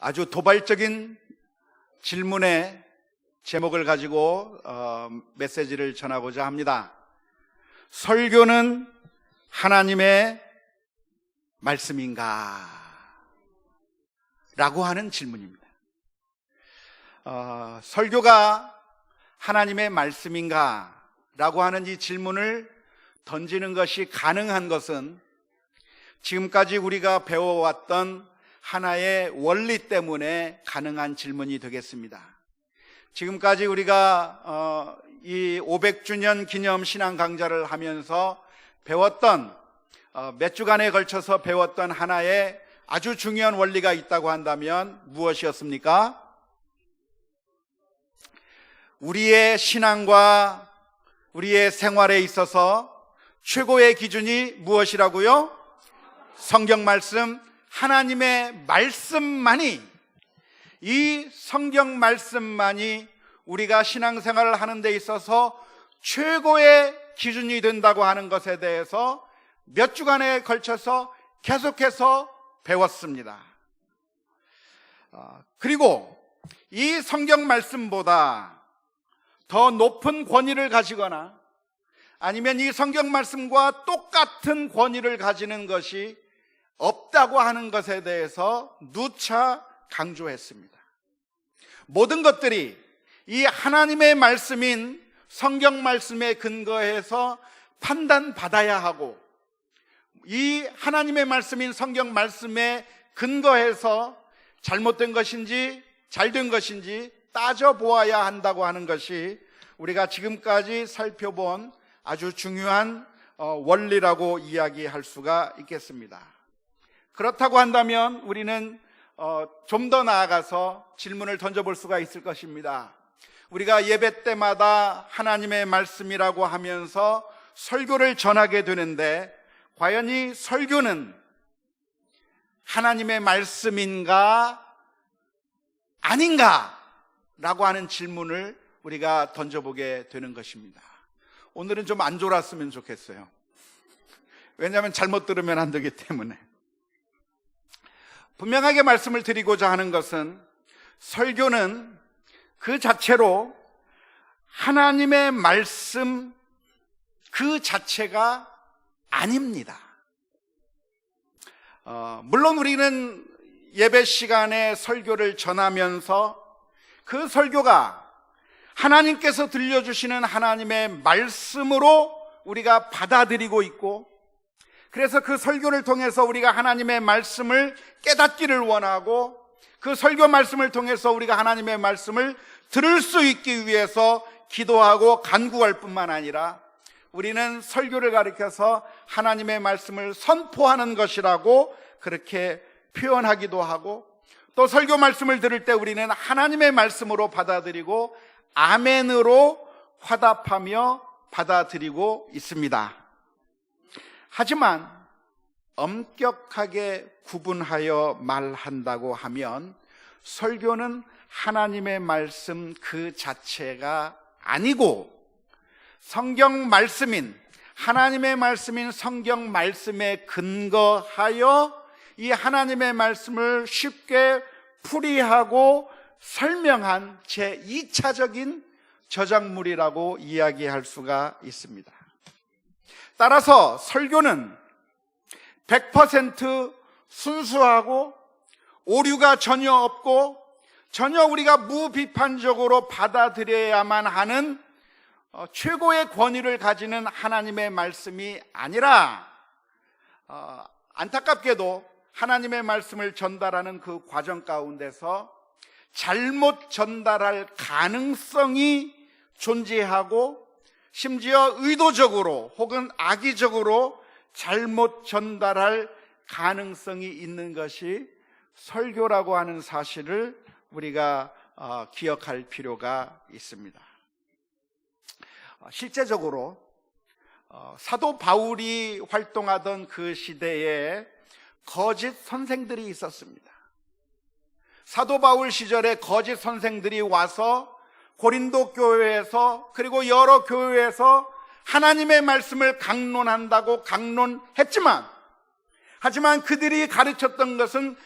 아주 도발적인 질문의 제목을 가지고 메시지를 전하고자 합니다. 설교는 하나님의 말씀인가? 라고 하는 질문입니다. 설교가 하나님의 말씀인가? 라고 하는 이 질문을 던지는 것이 가능한 것은 지금까지 우리가 배워왔던 하나의 원리 때문에 가능한 질문이 되겠습니다. 지금까지 우리가 이 500주년 기념 신앙 강좌를 하면서 배웠던 몇 주간에 걸쳐서 배웠던 하나의 아주 중요한 원리가 있다고 한다면 무엇이었습니까? 우리의 신앙과 우리의 생활에 있어서 최고의 기준이 무엇이라고요? 성경 말씀, 하나님의 말씀만이, 이 성경 말씀만이 우리가 신앙생활을 하는 데 있어서 최고의 기준이 된다고 하는 것에 대해서 몇 주간에 걸쳐서 계속해서 배웠습니다. 그리고 이 성경 말씀보다 더 높은 권위를 가지거나 아니면 이 성경 말씀과 똑같은 권위를 가지는 것이 없다고 하는 것에 대해서 누차 강조했습니다. 모든 것들이 이 하나님의 말씀인 성경 말씀에 근거해서 판단받아야 하고, 이 하나님의 말씀인 성경 말씀에 근거해서 잘못된 것인지 잘된 것인지 따져보아야 한다고 하는 것이 우리가 지금까지 살펴본 아주 중요한 원리라고 이야기할 수가 있겠습니다. 그렇다고 한다면 우리는 좀 더 나아가서 질문을 던져볼 수가 있을 것입니다. 우리가 예배 때마다 하나님의 말씀이라고 하면서 설교를 전하게 되는데, 과연 이 설교는 하나님의 말씀인가 아닌가? 라고 하는 질문을 우리가 던져보게 되는 것입니다. 오늘은 좀 안 졸았으면 좋겠어요. 왜냐하면 잘못 들으면 안 되기 때문에. 분명하게 말씀을 드리고자 하는 것은, 설교는 그 자체로 하나님의 말씀 그 자체가 아닙니다. 물론 우리는 예배 시간에 설교를 전하면서 그 설교가 하나님께서 들려주시는 하나님의 말씀으로 우리가 받아들이고 있고, 그래서 그 설교를 통해서 우리가 하나님의 말씀을 깨닫기를 원하고, 그 설교 말씀을 통해서 우리가 하나님의 말씀을 들을 수 있기 위해서 기도하고 간구할 뿐만 아니라, 우리는 설교를 가리켜서 하나님의 말씀을 선포하는 것이라고 그렇게 표현하기도 하고, 또 설교 말씀을 들을 때 우리는 하나님의 말씀으로 받아들이고 아멘으로 화답하며 받아들이고 있습니다. 하지만 엄격하게 구분하여 말한다고 하면 설교는 하나님의 말씀 그 자체가 아니고, 성경 말씀인, 하나님의 말씀인 성경 말씀에 근거하여 이 하나님의 말씀을 쉽게 풀이하고 설명한 제2차적인 저작물이라고 이야기할 수가 있습니다. 따라서 설교는 100% 순수하고 오류가 전혀 없고 전혀 우리가 무비판적으로 받아들여야만 하는 최고의 권위를 가지는 하나님의 말씀이 아니라, 안타깝게도 하나님의 말씀을 전달하는 그 과정 가운데서 잘못 전달할 가능성이 존재하고, 심지어 의도적으로 혹은 악의적으로 잘못 전달할 가능성이 있는 것이 설교라고 하는 사실을 우리가 기억할 필요가 있습니다. 실제적으로 사도 바울이 활동하던 그 시대에 거짓 선생들이 있었습니다. 사도 바울 시절에 거짓 선생들이 와서 고린도 교회에서, 그리고 여러 교회에서 하나님의 말씀을 강론한다고 강론했지만, 하지만 그들이 가르쳤던 것은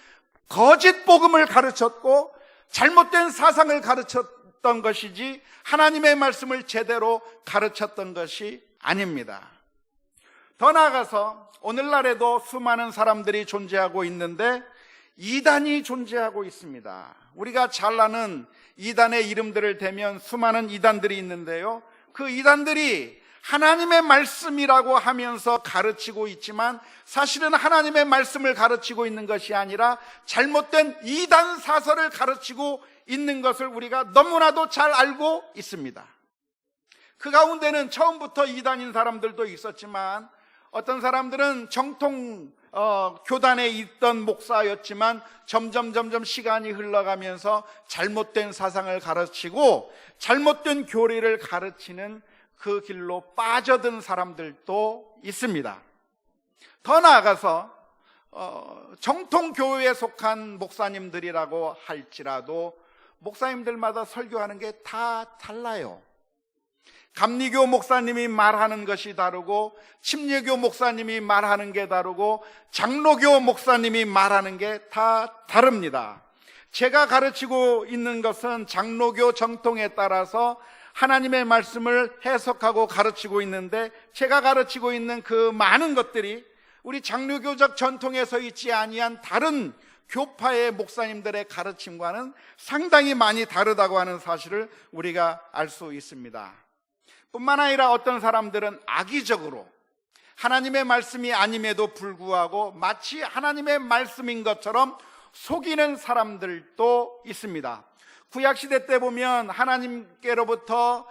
거짓 복음을 가르쳤고 잘못된 사상을 가르쳤던 것이지 하나님의 말씀을 제대로 가르쳤던 것이 아닙니다. 더 나아가서 오늘날에도 수많은 사람들이 존재하고 있는데 이단이 존재하고 있습니다. 우리가 잘 아는 이단의 이름들을 대면 수많은 이단들이 있는데요, 그 이단들이 하나님의 말씀이라고 하면서 가르치고 있지만 사실은 하나님의 말씀을 가르치고 있는 것이 아니라 잘못된 이단 사설을 가르치고 있는 것을 우리가 너무나도 잘 알고 있습니다. 그 가운데는 처음부터 이단인 사람들도 있었지만 어떤 사람들은 정통 교단에 있던 목사였지만 점점 시간이 흘러가면서 잘못된 사상을 가르치고 잘못된 교리를 가르치는 그 길로 빠져든 사람들도 있습니다. 더 나아가서 정통 교회에 속한 목사님들이라고 할지라도 목사님들마다 설교하는 게 다 달라요. 감리교 목사님이 말하는 것이 다르고 침례교 목사님이 말하는 게 다르고 장로교 목사님이 말하는 게 다 다릅니다. 제가 가르치고 있는 것은 장로교 정통에 따라서 하나님의 말씀을 해석하고 가르치고 있는데 제가 가르치고 있는 그 많은 것들이 우리 장로교적 전통에서 있지 아니한 다른 교파의 목사님들의 가르침과는 상당히 많이 다르다고 하는 사실을 우리가 알 수 있습니다. 뿐만 아니라 어떤 사람들은 악의적으로 하나님의 말씀이 아님에도 불구하고 마치 하나님의 말씀인 것처럼 속이는 사람들도 있습니다. 구약시대 때 보면 하나님으로부터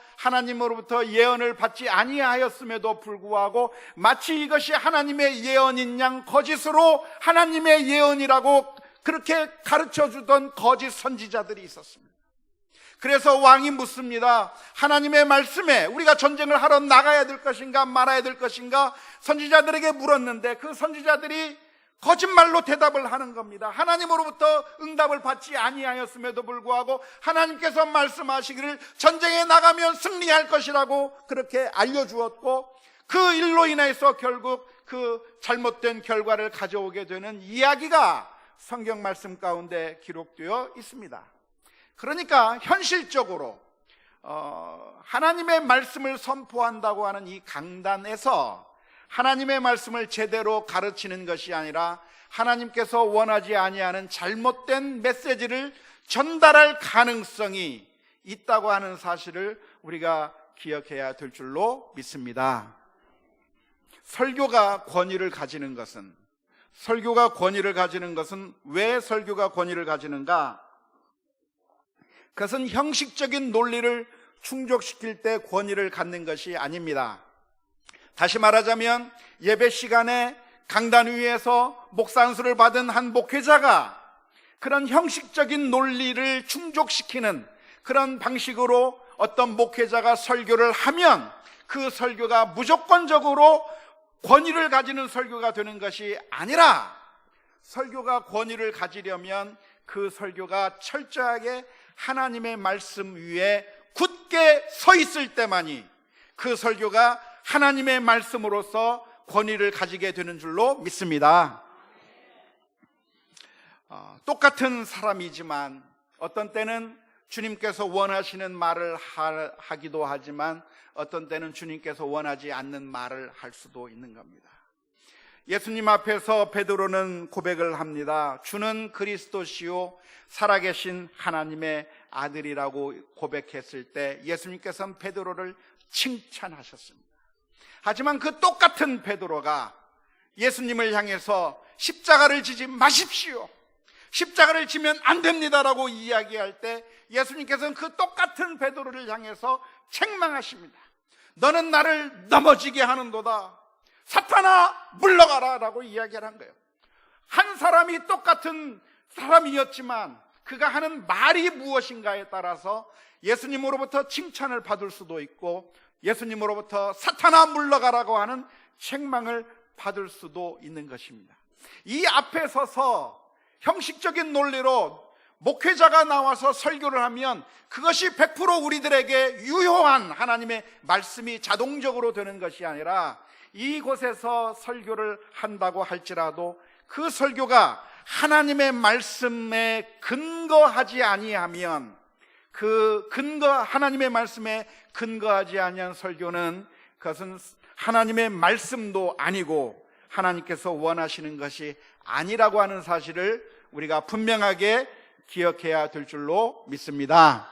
예언을 받지 아니하였음에도 불구하고 마치 이것이 하나님의 예언인 양 거짓으로 하나님의 예언이라고 그렇게 가르쳐주던 거짓 선지자들이 있었습니다. 그래서 왕이 묻습니다. 하나님의 말씀에 우리가 전쟁을 하러 나가야 될 것인가 말아야 될 것인가 선지자들에게 물었는데 그 선지자들이 거짓말로 대답을 하는 겁니다. 하나님으로부터 응답을 받지 아니하였음에도 불구하고 하나님께서 말씀하시기를 전쟁에 나가면 승리할 것이라고 그렇게 알려주었고 그 일로 인해서 결국 그 잘못된 결과를 가져오게 되는 이야기가 성경 말씀 가운데 기록되어 있습니다. 그러니까 현실적으로 하나님의 말씀을 선포한다고 하는 이 강단에서 하나님의 말씀을 제대로 가르치는 것이 아니라 하나님께서 원하지 아니하는 잘못된 메시지를 전달할 가능성이 있다고 하는 사실을 우리가 기억해야 될 줄로 믿습니다. 설교가 권위를 가지는 것은 왜 설교가 권위를 가지는가? 그것은 형식적인 논리를 충족시킬 때 권위를 갖는 것이 아닙니다. 다시 말하자면 예배 시간에 강단 위에서 목사 안수를 받은 한 목회자가 그런 형식적인 논리를 충족시키는 그런 방식으로 어떤 목회자가 설교를 하면 그 설교가 무조건적으로 권위를 가지는 설교가 되는 것이 아니라 설교가 권위를 가지려면 그 설교가 철저하게 하나님의 말씀 위에 굳게 서 있을 때만이 그 설교가 하나님의 말씀으로서 권위를 가지게 되는 줄로 믿습니다. 똑같은 사람이지만 어떤 때는 주님께서 원하시는 말을 하기도 하지만 어떤 때는 주님께서 원하지 않는 말을 할 수도 있는 겁니다. 예수님 앞에서 베드로는 고백을 합니다. 주는 그리스도시요 살아계신 하나님의 아들이라고 고백했을 때 예수님께서는 베드로를 칭찬하셨습니다. 하지만 그 똑같은 베드로가 예수님을 향해서 십자가를 지지 마십시오, 십자가를 지면 안 됩니다라고 이야기할 때 예수님께서는 그 똑같은 베드로를 향해서 책망하십니다. 너는 나를 넘어지게 하는도다, 사탄아 물러가라 라고 이야기를 한 거예요. 한 사람이 똑같은 사람이었지만 그가 하는 말이 무엇인가에 따라서 예수님으로부터 칭찬을 받을 수도 있고 예수님으로부터 사탄아 물러가라고 하는 책망을 받을 수도 있는 것입니다. 이 앞에 서서 형식적인 논리로 목회자가 나와서 설교를 하면 그것이 100% 우리들에게 유효한 하나님의 말씀이 자동적으로 되는 것이 아니라 이곳에서 설교를 한다고 할지라도 그 설교가 하나님의 말씀에 근거하지 아니하면, 하나님의 말씀에 근거하지 아니한 설교는 그것은 하나님의 말씀도 아니고 하나님께서 원하시는 것이 아니라고 하는 사실을 우리가 분명하게 기억해야 될 줄로 믿습니다.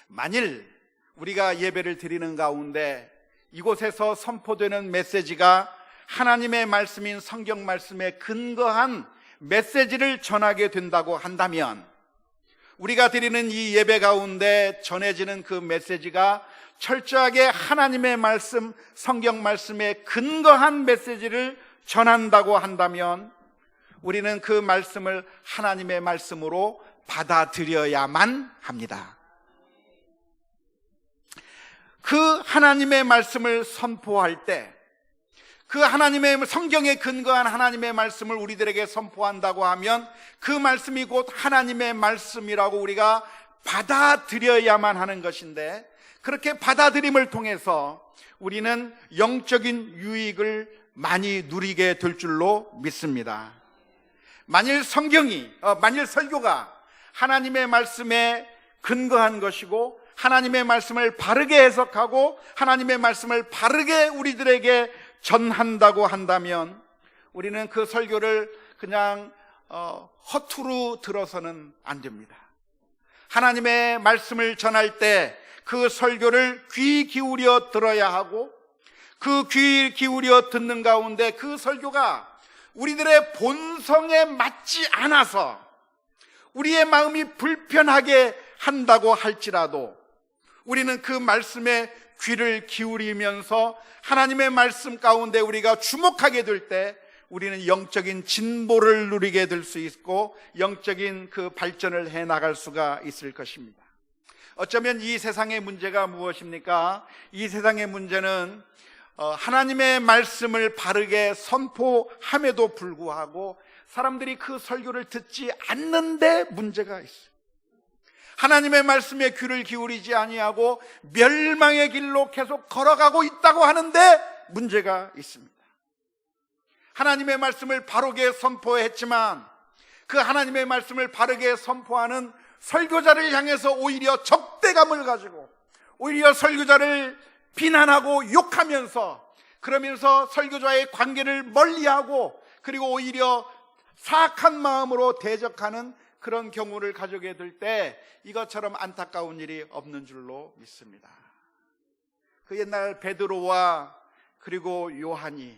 만일 우리가 예배를 드리는 가운데 이곳에서 선포되는 메시지가 하나님의 말씀인 성경 말씀에 근거한 메시지를 전하게 된다고 한다면, 우리가 드리는 이 예배 가운데 전해지는 그 메시지가 철저하게 하나님의 말씀, 성경 말씀에 근거한 메시지를 전한다고 한다면, 우리는 그 말씀을 하나님의 말씀으로 받아들여야만 합니다. 그 하나님의 말씀을 선포할 때, 그 하나님의 성경에 근거한 하나님의 말씀을 우리들에게 선포한다고 하면 그 말씀이 곧 하나님의 말씀이라고 우리가 받아들여야만 하는 것인데, 그렇게 받아들임을 통해서 우리는 영적인 유익을 많이 누리게 될 줄로 믿습니다. 만일 설교가 하나님의 말씀에 근거한 것이고 하나님의 말씀을 바르게 해석하고 하나님의 말씀을 바르게 우리들에게 전한다고 한다면, 우리는 그 설교를 그냥 허투루 들어서는 안 됩니다. 하나님의 말씀을 전할 때 그 설교를 귀 기울여 들어야 하고, 그 귀 기울여 듣는 가운데 그 설교가 우리들의 본성에 맞지 않아서 우리의 마음이 불편하게 한다고 할지라도 우리는 그 말씀에 귀를 기울이면서 하나님의 말씀 가운데 우리가 주목하게 될 때 우리는 영적인 진보를 누리게 될 수 있고 영적인 그 발전을 해 나갈 수가 있을 것입니다. 어쩌면 이 세상의 문제가 무엇입니까? 이 세상의 문제는 하나님의 말씀을 바르게 선포함에도 불구하고 사람들이 그 설교를 듣지 않는데 문제가 있어요. 하나님의 말씀에 귀를 기울이지 아니하고 멸망의 길로 계속 걸어가고 있다고 하는데 문제가 있습니다. 하나님의 말씀을 바르게 선포했지만 그 하나님의 말씀을 바르게 선포하는 설교자를 향해서 오히려 적대감을 가지고 오히려 설교자를 비난하고 욕하면서, 그러면서 설교자의 관계를 멀리하고 그리고 오히려 사악한 마음으로 대적하는 그런 경우를 가져게 될 때 이것처럼 안타까운 일이 없는 줄로 믿습니다. 그 옛날 베드로와 그리고 요한이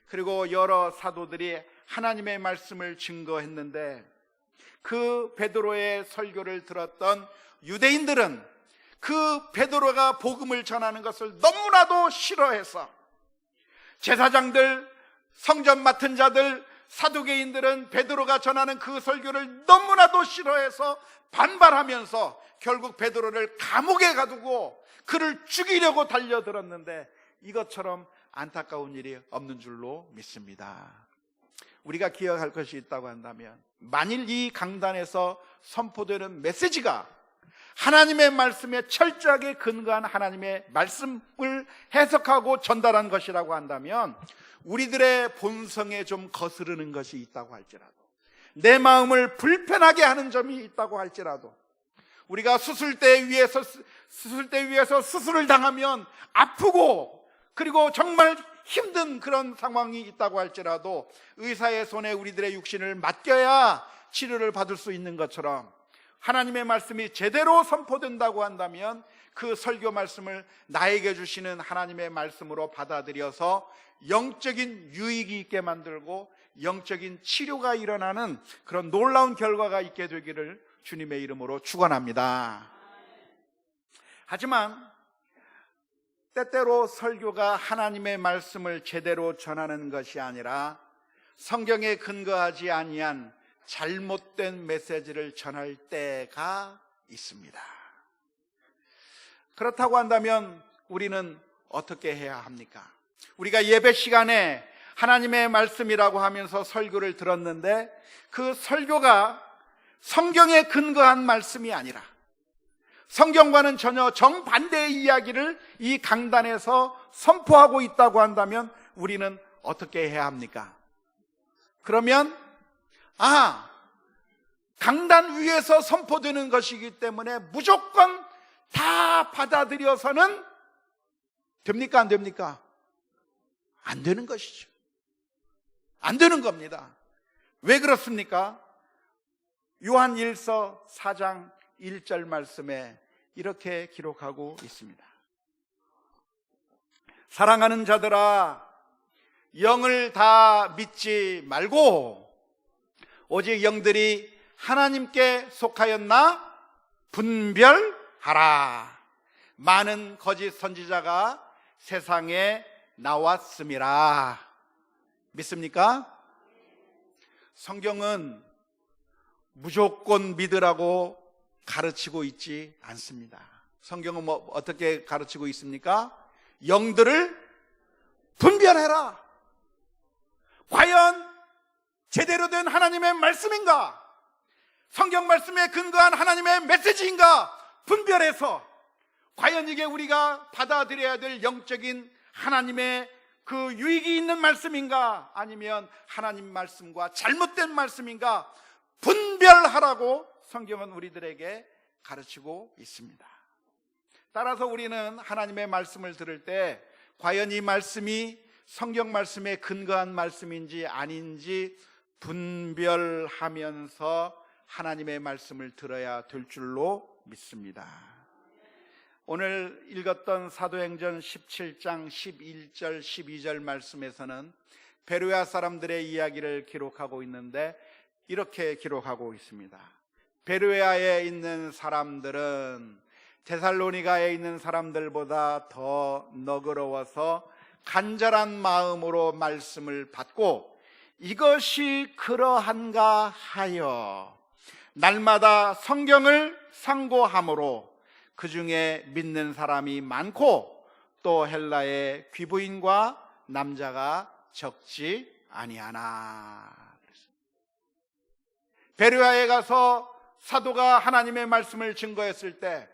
그리고 여러 사도들이 하나님의 말씀을 증거했는데, 그 베드로의 설교를 들었던 유대인들은 그 베드로가 복음을 전하는 것을 너무나도 싫어해서 제사장들, 성전 맡은 자들, 사두개인들은 베드로가 전하는 그 설교를 너무나도 싫어해서 반발하면서 결국 베드로를 감옥에 가두고 그를 죽이려고 달려들었는데 이것처럼 안타까운 일이 없는 줄로 믿습니다. 우리가 기억할 것이 있다고 한다면, 만일 이 강단에서 선포되는 메시지가 하나님의 말씀에 철저하게 근거한 하나님의 말씀을 해석하고 전달한 것이라고 한다면, 우리들의 본성에 좀 거스르는 것이 있다고 할지라도, 내 마음을 불편하게 하는 점이 있다고 할지라도, 우리가 수술대 위에서 수술을 당하면 아프고 그리고 정말 힘든 그런 상황이 있다고 할지라도 의사의 손에 우리들의 육신을 맡겨야 치료를 받을 수 있는 것처럼, 하나님의 말씀이 제대로 선포된다고 한다면 그 설교 말씀을 나에게 주시는 하나님의 말씀으로 받아들여서 영적인 유익이 있게 만들고 영적인 치료가 일어나는 그런 놀라운 결과가 있게 되기를 주님의 이름으로 축원합니다. 하지만 때때로 설교가 하나님의 말씀을 제대로 전하는 것이 아니라 성경에 근거하지 아니한 잘못된 메시지를 전할 때가 있습니다. 그렇다고 한다면 우리는 어떻게 해야 합니까? 우리가 예배 시간에 하나님의 말씀이라고 하면서 설교를 들었는데 그 설교가 성경에 근거한 말씀이 아니라 성경과는 전혀 정반대의 이야기를 이 강단에서 선포하고 있다고 한다면 우리는 어떻게 해야 합니까? 그러면 강단 위에서 선포되는 것이기 때문에 무조건 다 받아들여서는 됩니까? 안 됩니까? 안 되는 것이죠. 안 되는 겁니다. 왜 그렇습니까? 요한 1서 4장 1절 말씀에 이렇게 기록하고 있습니다. 사랑하는 자들아, 영을 다 믿지 말고 오직 영들이 하나님께 속하였나 분별하라. 많은 거짓 선지자가 세상에 나왔음이라. 믿습니까? 성경은 무조건 믿으라고 가르치고 있지 않습니다. 성경은 어떻게 가르치고 있습니까? 영들을 분별해라. 과연 제대로 된 하나님의 말씀인가? 성경 말씀에 근거한 하나님의 메시지인가? 분별해서 과연 이게 우리가 받아들여야 될 영적인 하나님의 그 유익이 있는 말씀인가? 아니면 하나님 말씀과 잘못된 말씀인가? 분별하라고 성경은 우리들에게 가르치고 있습니다. 따라서 우리는 하나님의 말씀을 들을 때 과연 이 말씀이 성경 말씀에 근거한 말씀인지 아닌지 분별하면서 하나님의 말씀을 들어야 될 줄로 믿습니다. 오늘 읽었던 사도행전 17장 11절 12절 말씀에서는 베로야 사람들의 이야기를 기록하고 있는데 이렇게 기록하고 있습니다. 베로야에 있는 사람들은 데살로니가에 있는 사람들보다 더 너그러워서 간절한 마음으로 말씀을 받고 이것이 그러한가 하여 날마다 성경을 상고함으로 그 중에 믿는 사람이 많고 또 헬라의 귀부인과 남자가 적지 아니하나. 베로야에 가서 사도가 하나님의 말씀을 증거했을 때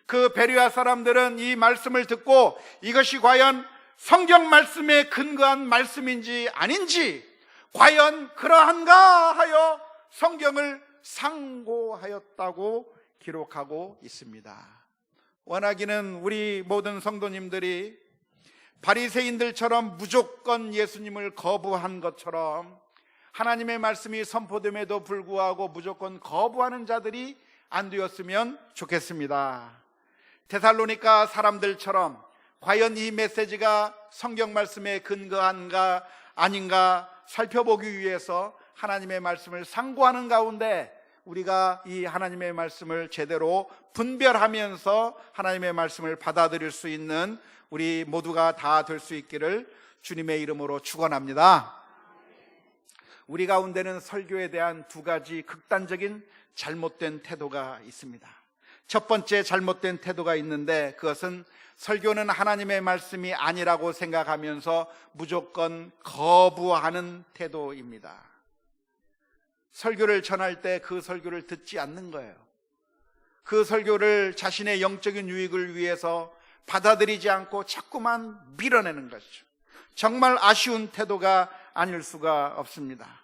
그 베로야 사람들은 이 말씀을 듣고 이것이 과연 성경 말씀에 근거한 말씀인지 아닌지 과연 그러한가 하여 성경을 상고하였다고 기록하고 있습니다. 원하기는 우리 모든 성도님들이 바리새인들처럼 무조건 예수님을 거부한 것처럼 하나님의 말씀이 선포됨에도 불구하고 무조건 거부하는 자들이 안 되었으면 좋겠습니다. 데살로니가 사람들처럼 과연 이 메시지가 성경 말씀에 근거한가 아닌가 살펴보기 위해서 하나님의 말씀을 상고하는 가운데 우리가 이 하나님의 말씀을 제대로 분별하면서 하나님의 말씀을 받아들일 수 있는 우리 모두가 다 될 수 있기를 주님의 이름으로 축원합니다. 우리 가운데는 설교에 대한 두 가지 극단적인 잘못된 태도가 있습니다. 첫 번째 잘못된 태도가 있는데 그것은 설교는 하나님의 말씀이 아니라고 생각하면서 무조건 거부하는 태도입니다. 설교를 전할 때 그 설교를 듣지 않는 거예요. 그 설교를 자신의 영적인 유익을 위해서 받아들이지 않고 자꾸만 밀어내는 것이죠. 정말 아쉬운 태도가 아닐 수가 없습니다.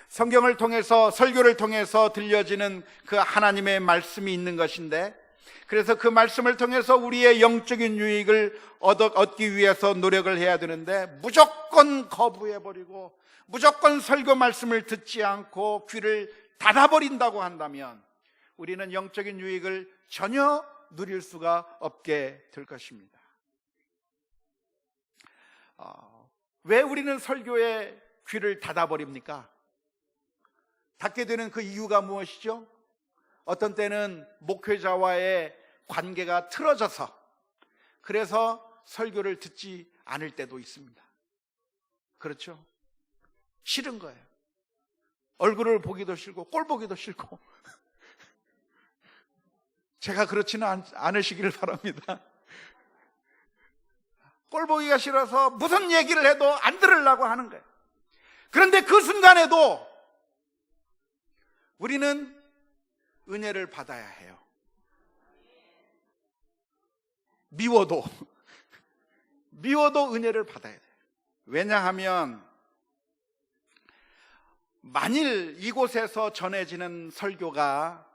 성경을 통해서 설교를 통해서 들려지는 그 하나님의 말씀이 있는 것인데 그래서 그 말씀을 통해서 우리의 영적인 유익을 얻기 위해서 노력을 해야 되는데 무조건 거부해버리고 무조건 설교 말씀을 듣지 않고 귀를 닫아버린다고 한다면 우리는 영적인 유익을 전혀 누릴 수가 없게 될 것입니다. 왜 우리는 설교에 귀를 닫아버립니까? 닫게 되는 그 이유가 무엇이죠? 어떤 때는 목회자와의 관계가 틀어져서 그래서 설교를 듣지 않을 때도 있습니다. 그렇죠? 싫은 거예요. 얼굴을 보기도 싫고 꼴 보기도 싫고 제가 그렇지는 않으시기를 바랍니다. 꼴 보기가 싫어서 무슨 얘기를 해도 안 들으려고 하는 거예요. 그런데 그 순간에도 우리는 은혜를 받아야 해요. 미워도 은혜를 받아야 돼요. 왜냐하면 만일 이곳에서 전해지는 설교가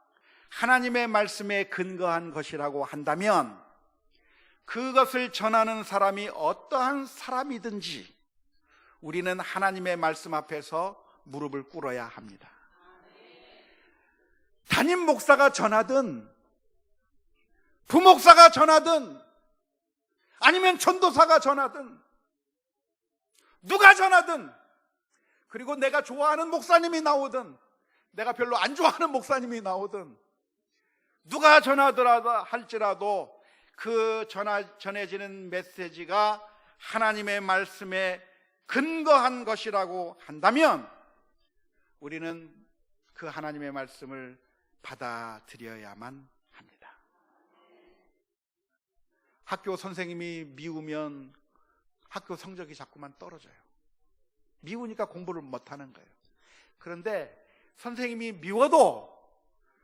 하나님의 말씀에 근거한 것이라고 한다면 그것을 전하는 사람이 어떠한 사람이든지 우리는 하나님의 말씀 앞에서 무릎을 꿇어야 합니다. 담임 목사가 전하든 부목사가 전하든 아니면 전도사가 전하든 누가 전하든, 그리고 내가 좋아하는 목사님이 나오든 내가 별로 안 좋아하는 목사님이 나오든 누가 전하더라도 할지라도 그 전해지는 메시지가 하나님의 말씀에 근거한 것이라고 한다면 우리는 그 하나님의 말씀을 받아들여야만 합니다. 학교 선생님이 미우면 학교 성적이 자꾸만 떨어져요. 미우니까 공부를 못하는 거예요. 그런데 선생님이 미워도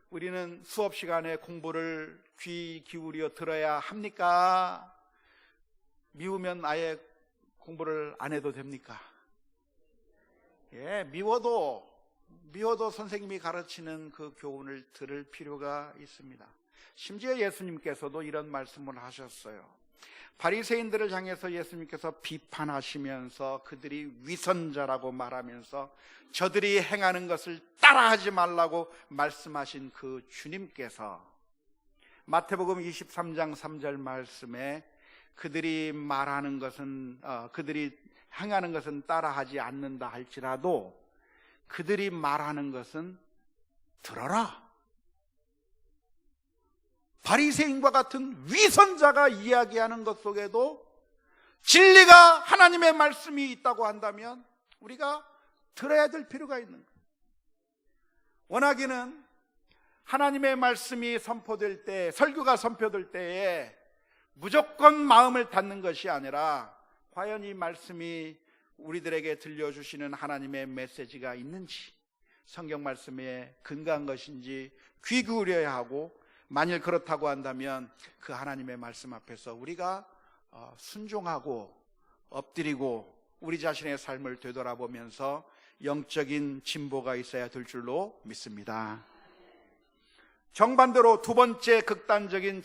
우리는 수업 시간에 공부를 귀 기울여 들어야 합니까? 미우면 아예 공부를 안 해도 됩니까? 예, 미워도 선생님이 가르치는 그 교훈을 들을 필요가 있습니다. 심지어 예수님께서도 이런 말씀을 하셨어요. 바리새인들을 향해서 예수님께서 비판하시면서 그들이 위선자라고 말하면서 저들이 행하는 것을 따라하지 말라고 말씀하신 그 주님께서 마태복음 23장 3절 말씀에 그들이 말하는 것은 그들이 행하는 것은 따라하지 않는다 할지라도 그들이 말하는 것은 들어라. 바리새인과 같은 위선자가 이야기하는 것 속에도 진리가 하나님의 말씀이 있다고 한다면 우리가 들어야 될 필요가 있는 거예요. 원하기는 하나님의 말씀이 선포될 때, 설교가 선포될 때에 무조건 마음을 닫는 것이 아니라 과연 이 말씀이 우리들에게 들려주시는 하나님의 메시지가 있는지, 성경 말씀에 근거한 것인지 귀 기울여야 하고, 만일 그렇다고 한다면 그 하나님의 말씀 앞에서 우리가 순종하고 엎드리고 우리 자신의 삶을 되돌아보면서 영적인 진보가 있어야 될 줄로 믿습니다. 정반대로 두 번째 극단적인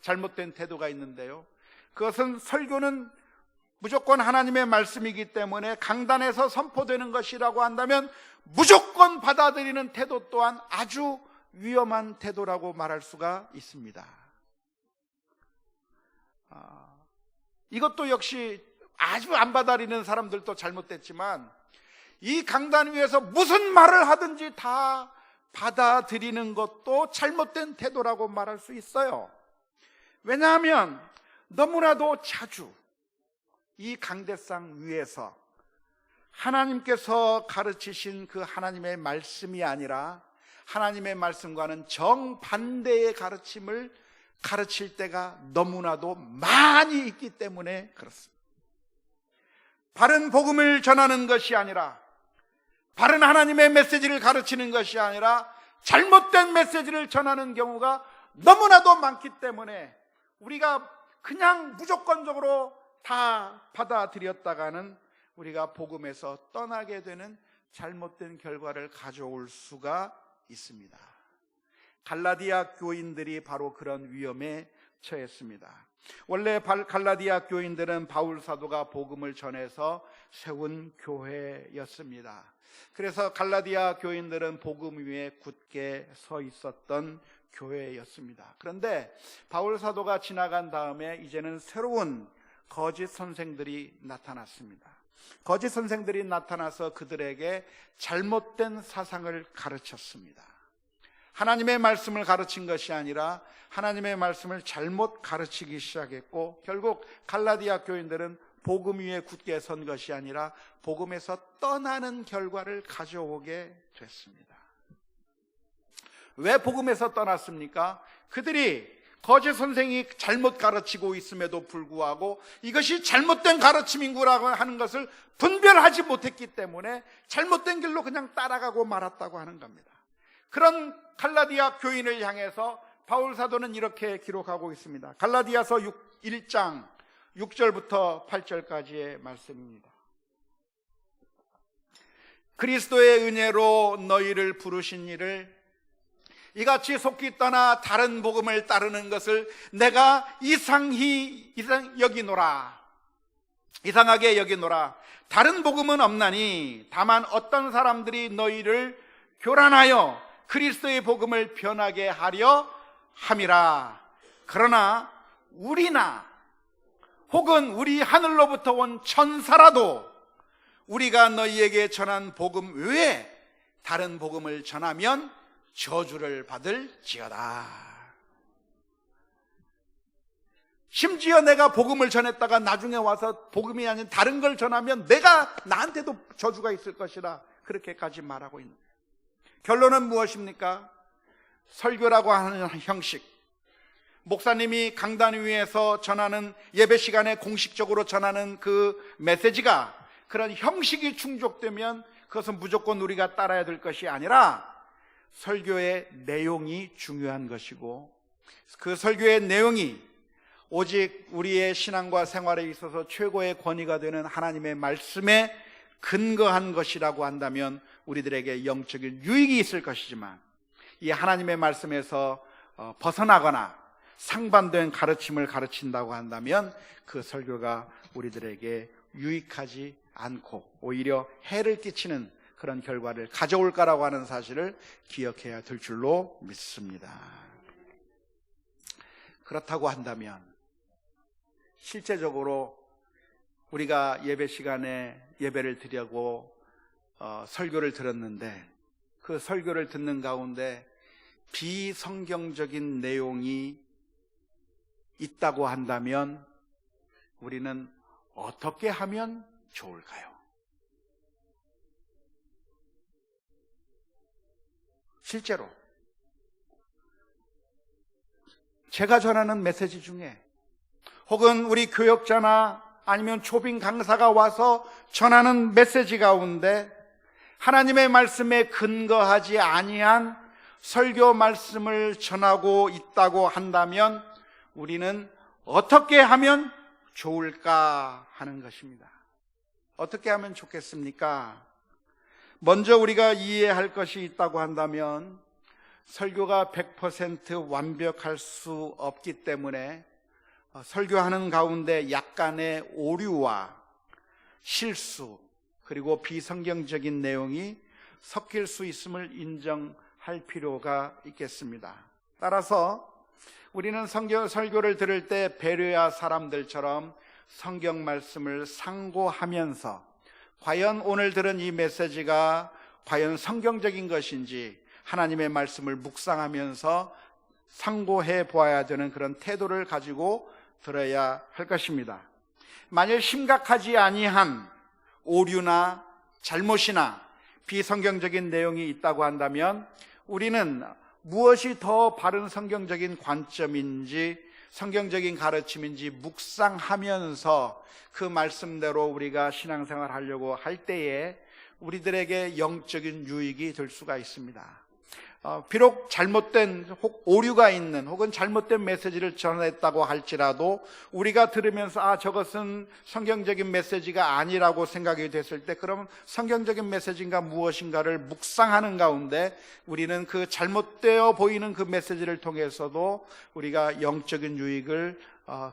잘못된 태도가 있는데요, 그것은 설교는 무조건 하나님의 말씀이기 때문에 강단에서 선포되는 것이라고 한다면 무조건 받아들이는 태도 또한 아주 위험한 태도라고 말할 수가 있습니다. 이것도 역시 아주 안 받아들이는 사람들도 잘못됐지만 이 강단 위에서 무슨 말을 하든지 다 받아들이는 것도 잘못된 태도라고 말할 수 있어요. 왜냐하면 너무나도 자주 이 강대상 위에서 하나님께서 가르치신 그 하나님의 말씀이 아니라 하나님의 말씀과는 정반대의 가르침을 가르칠 때가 너무나도 많이 있기 때문에 그렇습니다. 바른 복음을 전하는 것이 아니라, 바른 하나님의 메시지를 가르치는 것이 아니라 잘못된 메시지를 전하는 경우가 너무나도 많기 때문에 우리가 그냥 무조건적으로 다 받아들였다가는 우리가 복음에서 떠나게 되는 잘못된 결과를 가져올 수가 있습니다. 갈라디아 교인들이 바로 그런 위험에 처했습니다. 원래 갈라디아 교인들은 바울 사도가 복음을 전해서 세운 교회였습니다. 그래서 갈라디아 교인들은 복음 위에 굳게 서 있었던 교회였습니다. 그런데 바울 사도가 지나간 다음에 이제는 새로운 거짓 선생들이 나타났습니다. 거짓 선생들이 나타나서 그들에게 잘못된 사상을 가르쳤습니다. 하나님의 말씀을 가르친 것이 아니라 하나님의 말씀을 잘못 가르치기 시작했고, 결국 갈라디아 교인들은 복음 위에 굳게 선 것이 아니라 복음에서 떠나는 결과를 가져오게 됐습니다. 왜 복음에서 떠났습니까? 그들이 거짓 선생이 잘못 가르치고 있음에도 불구하고 이것이 잘못된 가르침인구라고 하는 것을 분별하지 못했기 때문에 잘못된 길로 그냥 따라가고 말았다고 하는 겁니다. 그런 갈라디아 교인을 향해서 바울 사도는 이렇게 기록하고 있습니다. 갈라디아서 1장 6절부터 8절까지의 말씀입니다. 그리스도의 은혜로 너희를 부르신 이를 이같이 속히 떠나 다른 복음을 따르는 것을 내가 이상하게 여기노라. 다른 복음은 없나니 다만 어떤 사람들이 너희를 교란하여 그리스도의 복음을 변하게 하려 함이라. 그러나 우리나 혹은 우리 하늘로부터 온 천사라도 우리가 너희에게 전한 복음 외에 다른 복음을 전하면 저주를 받을지어다. 심지어 내가 복음을 전했다가 나중에 와서 복음이 아닌 다른 걸 전하면 나한테도 저주가 있을 것이라 그렇게까지 말하고 있는 거예요. 결론은 무엇입니까? 설교라고 하는 형식, 목사님이 강단 위에서 전하는 예배 시간에 공식적으로 전하는 그 메시지가 그런 형식이 충족되면 그것은 무조건 우리가 따라야 될 것이 아니라 설교의 내용이 중요한 것이고, 그 설교의 내용이 오직 우리의 신앙과 생활에 있어서 최고의 권위가 되는 하나님의 말씀에 근거한 것이라고 한다면 우리들에게 영적인 유익이 있을 것이지만, 이 하나님의 말씀에서 벗어나거나 상반된 가르침을 가르친다고 한다면 그 설교가 우리들에게 유익하지 않고 오히려 해를 끼치는 그런 결과를 가져올까라고 하는 사실을 기억해야 될 줄로 믿습니다. 그렇다고 한다면 실제적으로 우리가 예배 시간에 예배를 드리고 설교를 들었는데 그 설교를 듣는 가운데 비성경적인 내용이 있다고 한다면 우리는 어떻게 하면 좋을까요? 실제로 제가 전하는 메시지 중에 혹은 우리 교역자나 아니면 초빙 강사가 와서 전하는 메시지 가운데 하나님의 말씀에 근거하지 아니한 설교 말씀을 전하고 있다고 한다면 우리는 어떻게 하면 좋을까 하는 것입니다. 어떻게 하면 좋겠습니까? 먼저 우리가 이해할 것이 있다고 한다면 설교가 100% 완벽할 수 없기 때문에 설교하는 가운데 약간의 오류와 실수 그리고 비성경적인 내용이 섞일 수 있음을 인정할 필요가 있겠습니다. 따라서 우리는 설교를 들을 때 베레아 사람들처럼 성경 말씀을 상고하면서 과연 오늘 들은 이 메시지가 과연 성경적인 것인지 하나님의 말씀을 묵상하면서 상고해 보아야 되는 그런 태도를 가지고 들어야 할 것입니다. 만일 심각하지 아니한 오류나 잘못이나 비성경적인 내용이 있다고 한다면 우리는 무엇이 더 바른 성경적인 관점인지 성경적인 가르침인지 묵상하면서 그 말씀대로 우리가 신앙생활 하려고 할 때에 우리들에게 영적인 유익이 될 수가 있습니다. 비록 잘못된 오류가 있는 혹은 잘못된 메시지를 전했다고 할지라도 우리가 들으면서 저것은 성경적인 메시지가 아니라고 생각이 됐을 때 그럼 성경적인 메시지인가 무엇인가를 묵상하는 가운데 우리는 그 잘못되어 보이는 그 메시지를 통해서도 우리가 영적인 유익을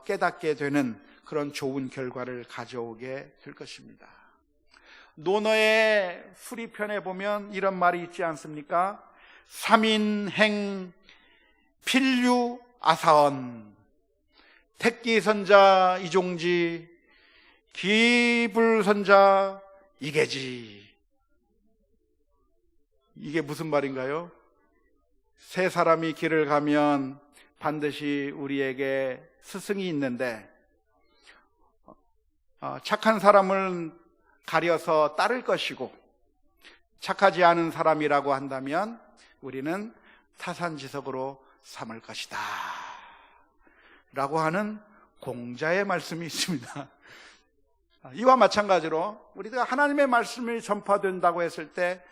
깨닫게 되는 그런 좋은 결과를 가져오게 될 것입니다. 논어의 수리편에 보면 이런 말이 있지 않습니까? 삼인행 필유 아사언 택기선자 이종지 기불선자 이계지. 이게 무슨 말인가요? 세 사람이 길을 가면 반드시 우리에게 스승이 있는데 착한 사람을 가려서 따를 것이고 착하지 않은 사람이라고 한다면 우리는 타산지석으로 삼을 것이다 라고 하는 공자의 말씀이 있습니다. 이와 마찬가지로 우리가 하나님의 말씀이 전파된다고 했을 때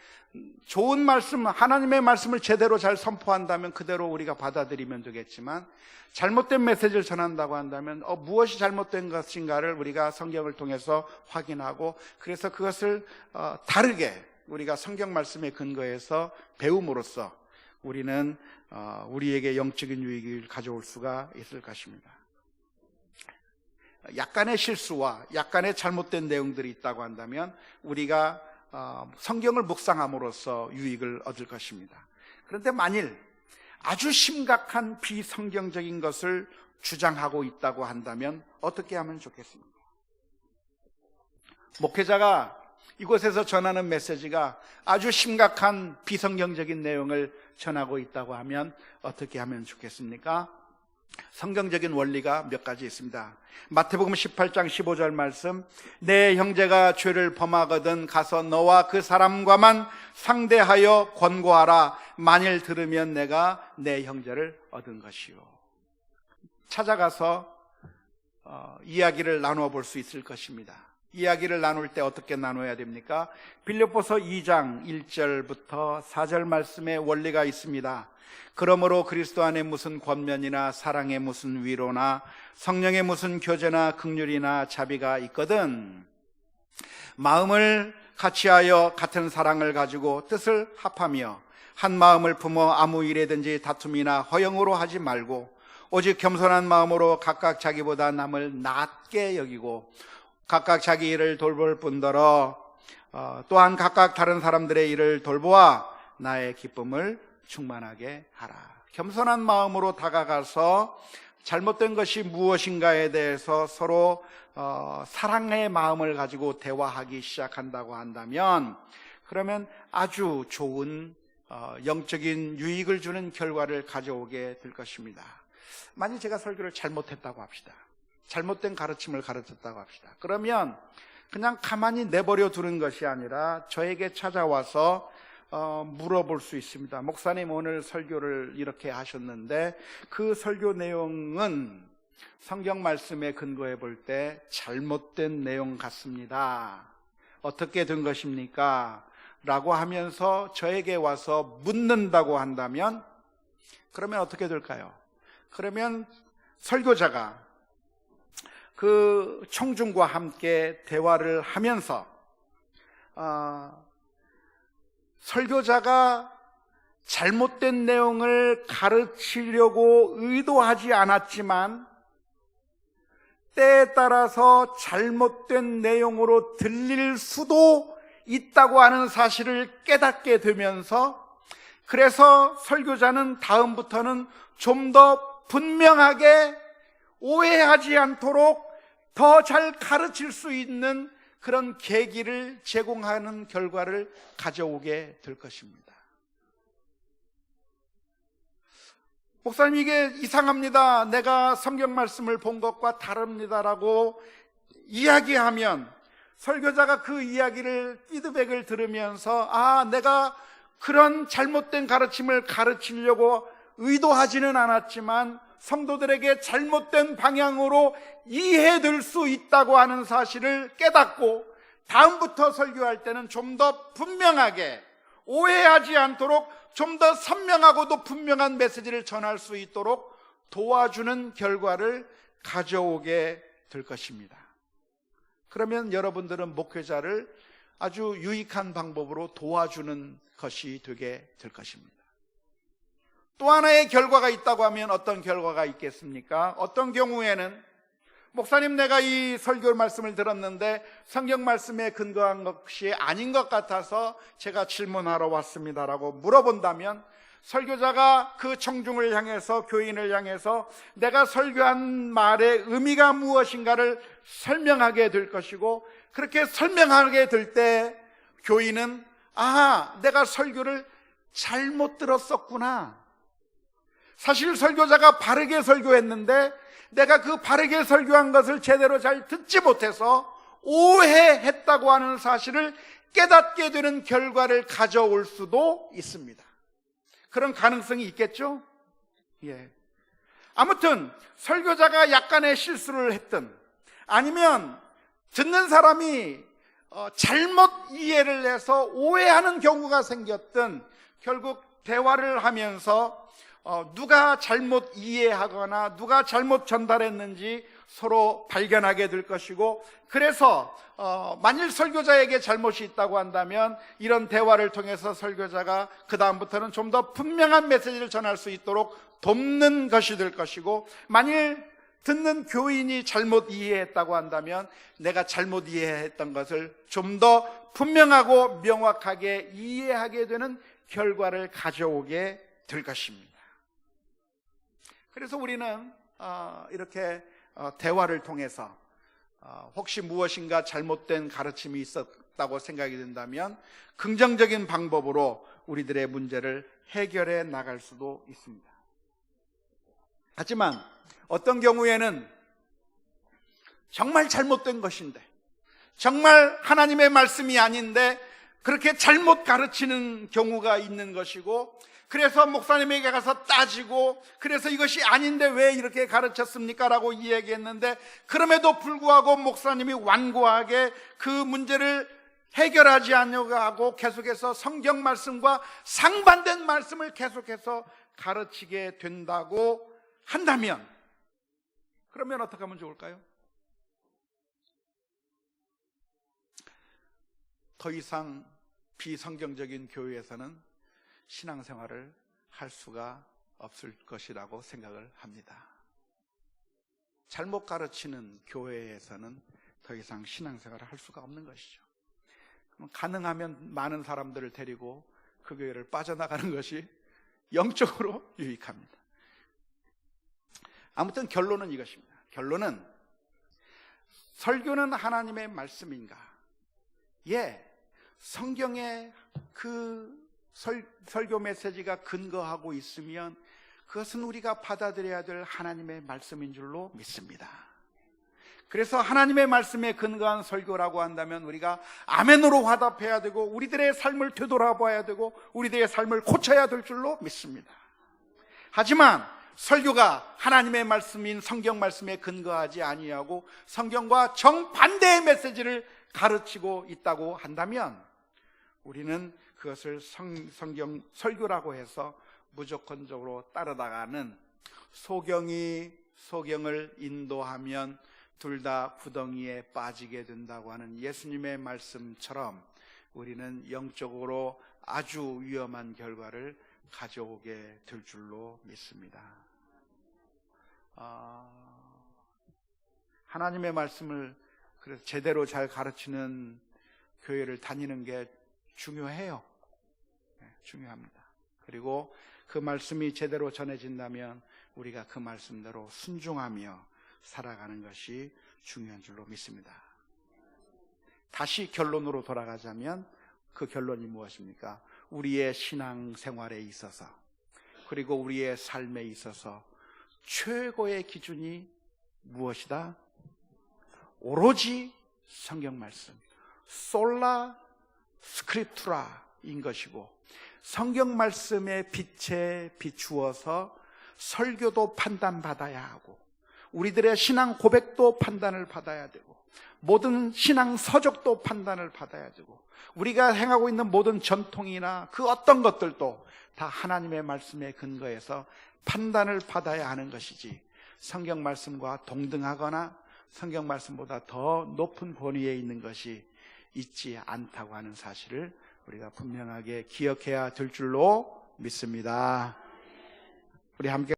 좋은 말씀, 하나님의 말씀을 제대로 잘 선포한다면 그대로 우리가 받아들이면 되겠지만 잘못된 메시지를 전한다고 한다면 무엇이 잘못된 것인가를 우리가 성경을 통해서 확인하고 그래서 그것을 다르게 우리가 성경 말씀에 근거해서 배움으로써 우리는 우리에게 영적인 유익을 가져올 수가 있을 것입니다. 약간의 실수와 약간의 잘못된 내용들이 있다고 한다면 우리가 성경을 묵상함으로써 유익을 얻을 것입니다. 그런데 만일 아주 심각한 비성경적인 것을 주장하고 있다고 한다면 어떻게 하면 좋겠습니까? 목회자가 이곳에서 전하는 메시지가 아주 심각한 비성경적인 내용을 전하고 있다고 하면 어떻게 하면 좋겠습니까? 성경적인 원리가 몇 가지 있습니다. 마태복음 18장 15절 말씀, 내 형제가 죄를 범하거든 가서 너와 그 사람과만 상대하여 권고하라. 만일 들으면 내가 내 형제를 얻은 것이요. 찾아가서 이야기를 나누어 볼 수 있을 것입니다. 이야기를 나눌 때 어떻게 나눠야 됩니까? 빌립보서 2장 1절부터 4절 말씀에 원리가 있습니다. 그러므로 그리스도 안에 무슨 권면이나 사랑에 무슨 위로나 성령의 무슨 교제나 긍휼이나 자비가 있거든 마음을 같이하여 같은 사랑을 가지고 뜻을 합하며 한 마음을 품어 아무 일에든지 다툼이나 허영으로 하지 말고 오직 겸손한 마음으로 각각 자기보다 남을 낮게 여기고 각각 자기 일을 돌볼 뿐더러 또한 각각 다른 사람들의 일을 돌보아 나의 기쁨을 충만하게 하라. 겸손한 마음으로 다가가서 잘못된 것이 무엇인가에 대해서 서로 사랑의 마음을 가지고 대화하기 시작한다고 한다면 그러면 아주 좋은 영적인 유익을 주는 결과를 가져오게 될 것입니다. 만약 제가 설교를 잘못했다고 합시다. 잘못된 가르침을 가르쳤다고 합시다. 그러면 그냥 가만히 내버려 두는 것이 아니라 저에게 찾아와서 물어볼 수 있습니다. 목사님, 오늘 설교를 이렇게 하셨는데 그 설교 내용은 성경 말씀에 근거해 볼 때 잘못된 내용 같습니다. 어떻게 된 것입니까? 라고 하면서 저에게 와서 묻는다고 한다면 그러면 어떻게 될까요? 그러면 설교자가 그 청중과 함께 대화를 하면서 설교자가 잘못된 내용을 가르치려고 의도하지 않았지만 때에 따라서 잘못된 내용으로 들릴 수도 있다고 하는 사실을 깨닫게 되면서 그래서 설교자는 다음부터는 좀 더 분명하게 오해하지 않도록 더 잘 가르칠 수 있는 그런 계기를 제공하는 결과를 가져오게 될 것입니다. 목사님, 이게 이상합니다. 내가 성경 말씀을 본 것과 다릅니다라고 이야기하면 설교자가 그 이야기를 피드백을 들으면서 내가 그런 잘못된 가르침을 가르치려고 의도하지는 않았지만 성도들에게 잘못된 방향으로 이해될 수 있다고 하는 사실을 깨닫고 다음부터 설교할 때는 좀 더 분명하게 오해하지 않도록 좀 더 선명하고도 분명한 메시지를 전할 수 있도록 도와주는 결과를 가져오게 될 것입니다. 그러면 여러분들은 목회자를 아주 유익한 방법으로 도와주는 것이 되게 될 것입니다. 또 하나의 결과가 있다고 하면 어떤 결과가 있겠습니까? 어떤 경우에는 목사님, 내가 이 설교 말씀을 들었는데 성경 말씀에 근거한 것이 아닌 것 같아서 제가 질문하러 왔습니다라고 물어본다면 설교자가 그 청중을 향해서, 교인을 향해서 내가 설교한 말의 의미가 무엇인가를 설명하게 될 것이고, 그렇게 설명하게 될 때 교인은 내가 설교를 잘못 들었었구나, 사실 설교자가 바르게 설교했는데 내가 그 바르게 설교한 것을 제대로 잘 듣지 못해서 오해했다고 하는 사실을 깨닫게 되는 결과를 가져올 수도 있습니다. 그런 가능성이 있겠죠? 예. 아무튼 설교자가 약간의 실수를 했든 아니면 듣는 사람이 잘못 이해를 해서 오해하는 경우가 생겼든 결국 대화를 하면서 누가 잘못 이해하거나 누가 잘못 전달했는지 서로 발견하게 될 것이고, 그래서 만일 설교자에게 잘못이 있다고 한다면 이런 대화를 통해서 설교자가 그 다음부터는 좀 더 분명한 메시지를 전할 수 있도록 돕는 것이 될 것이고, 만일 듣는 교인이 잘못 이해했다고 한다면 내가 잘못 이해했던 것을 좀 더 분명하고 명확하게 이해하게 되는 결과를 가져오게 될 것입니다. 그래서 우리는 이렇게 대화를 통해서 혹시 무엇인가 잘못된 가르침이 있었다고 생각이 된다면 긍정적인 방법으로 우리들의 문제를 해결해 나갈 수도 있습니다. 하지만 어떤 경우에는 정말 잘못된 것인데, 정말 하나님의 말씀이 아닌데 그렇게 잘못 가르치는 경우가 있는 것이고, 그래서 목사님에게 가서 따지고, 그래서 이것이 아닌데 왜 이렇게 가르쳤습니까? 라고 이야기했는데, 그럼에도 불구하고 목사님이 완고하게 그 문제를 해결하지 않으려고 하고 계속해서 성경 말씀과 상반된 말씀을 계속해서 가르치게 된다고 한다면, 그러면 어떻게 하면 좋을까요? 더 이상 비성경적인 교회에서는 신앙생활을 할 수가 없을 것이라고 생각을 합니다. 잘못 가르치는 교회에서는 더 이상 신앙생활을 할 수가 없는 것이죠. 가능하면 많은 사람들을 데리고 그 교회를 빠져나가는 것이 영적으로 유익합니다. 아무튼 결론은 이것입니다. 결론은 설교는 하나님의 말씀인가? 예, 성경에 그 설교 메시지가 근거하고 있으면 그것은 우리가 받아들여야 될 하나님의 말씀인 줄로 믿습니다. 그래서 하나님의 말씀에 근거한 설교라고 한다면 우리가 아멘으로 화답해야 되고, 우리들의 삶을 되돌아봐야 되고, 우리들의 삶을 고쳐야 될 줄로 믿습니다. 하지만 설교가 하나님의 말씀인 성경 말씀에 근거하지 아니하고 성경과 정반대의 메시지를 가르치고 있다고 한다면 우리는 그것을 성경 설교라고 해서 무조건적으로 따라다가는, 소경이 소경을 인도하면 둘 다 구덩이에 빠지게 된다고 하는 예수님의 말씀처럼 우리는 영적으로 아주 위험한 결과를 가져오게 될 줄로 믿습니다. 하나님의 말씀을 그래서 제대로 잘 가르치는 교회를 다니는 게 중요해요. 중요합니다. 그리고 그 말씀이 제대로 전해진다면 우리가 그 말씀대로 순종하며 살아가는 것이 중요한 줄로 믿습니다. 다시 결론으로 돌아가자면 그 결론이 무엇입니까? 우리의 신앙 생활에 있어서, 그리고 우리의 삶에 있어서 최고의 기준이 무엇이다? 오로지 성경 말씀, 솔라 스크립투라인 것이고, 성경 말씀의 빛에 비추어서 설교도 판단받아야 하고, 우리들의 신앙 고백도 판단을 받아야 되고, 모든 신앙 서적도 판단을 받아야 되고, 우리가 행하고 있는 모든 전통이나 그 어떤 것들도 다 하나님의 말씀에 근거해서 판단을 받아야 하는 것이지, 성경 말씀과 동등하거나 성경 말씀보다 더 높은 권위에 있는 것이 있지 않다고 하는 사실을 우리가 분명하게 기억해야 될 줄로 믿습니다. 우리 함께